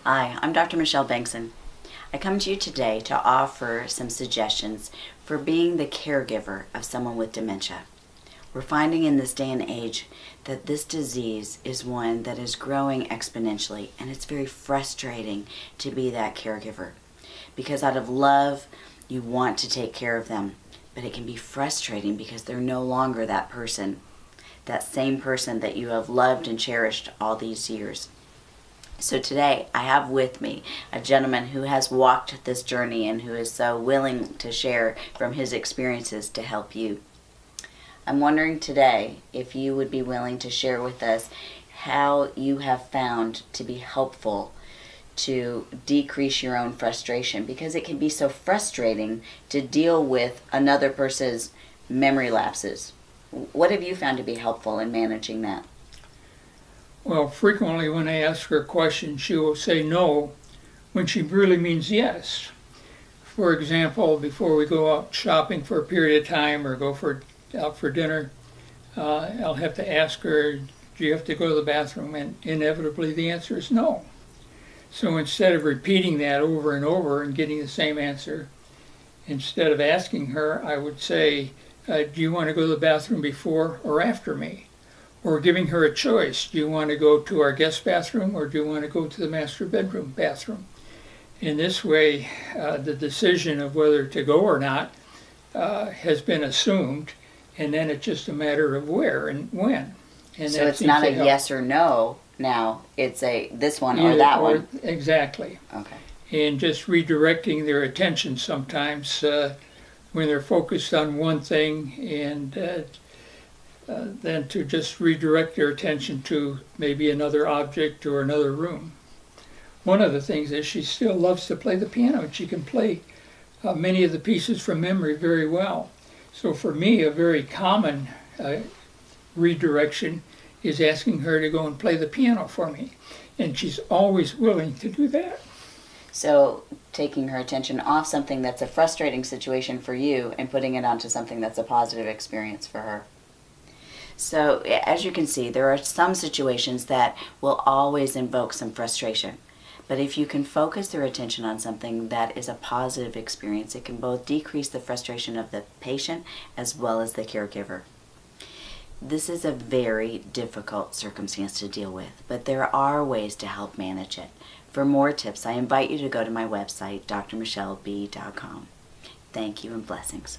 Hi, I'm Dr. Michelle Bengtson. I come to you today to offer some suggestions for being the caregiver of someone with dementia. We're finding in this day and age that this disease is one that is growing exponentially, and it's very frustrating to be that caregiver. Because out of love, you want to take care of them, but it can be frustrating because they're no longer that person, that same person that you have loved and cherished all these years. So today I have with me a gentleman who has walked this journey and who is so willing to share from his experiences to help you. I'm wondering today if you would be willing to share with us how you have found to be helpful to decrease your own frustration, because it can be so frustrating to deal with another person's memory lapses. What have you found to be helpful in managing that? Well, frequently when I ask her a question, she will say no when she really means yes. For example, before we go out shopping for a period of time or go out for dinner, I'll have to ask her, do you have to go to the bathroom? And inevitably the answer is no. So instead of repeating that over and over and getting the same answer, instead of asking her, I would say, do you want to go to the bathroom before or after me? Or giving her a choice. Do you want to go to our guest bathroom or do you want to go to the master bedroom bathroom? In this way, the decision of whether to go or not has been assumed, and then it's just a matter of where and when. And so it's not a yes or no now, it's a this one or that one. Exactly. Okay. And just redirecting their attention sometimes when they're focused on one thing, and then to just redirect their attention to maybe another object or another room. One of the things is she still loves to play the piano, and she can play many of the pieces from memory very well. So for me, a very common redirection is asking her to go and play the piano for me, and she's always willing to do that. So taking her attention off something that's a frustrating situation for you and putting it onto something that's a positive experience for her. So as you can see, there are some situations that will always invoke some frustration. But if you can focus their attention on something that is a positive experience, it can both decrease the frustration of the patient as well as the caregiver. This is a very difficult circumstance to deal with, but there are ways to help manage it. For more tips, I invite you to go to my website, drmichelleb.com. Thank you and blessings.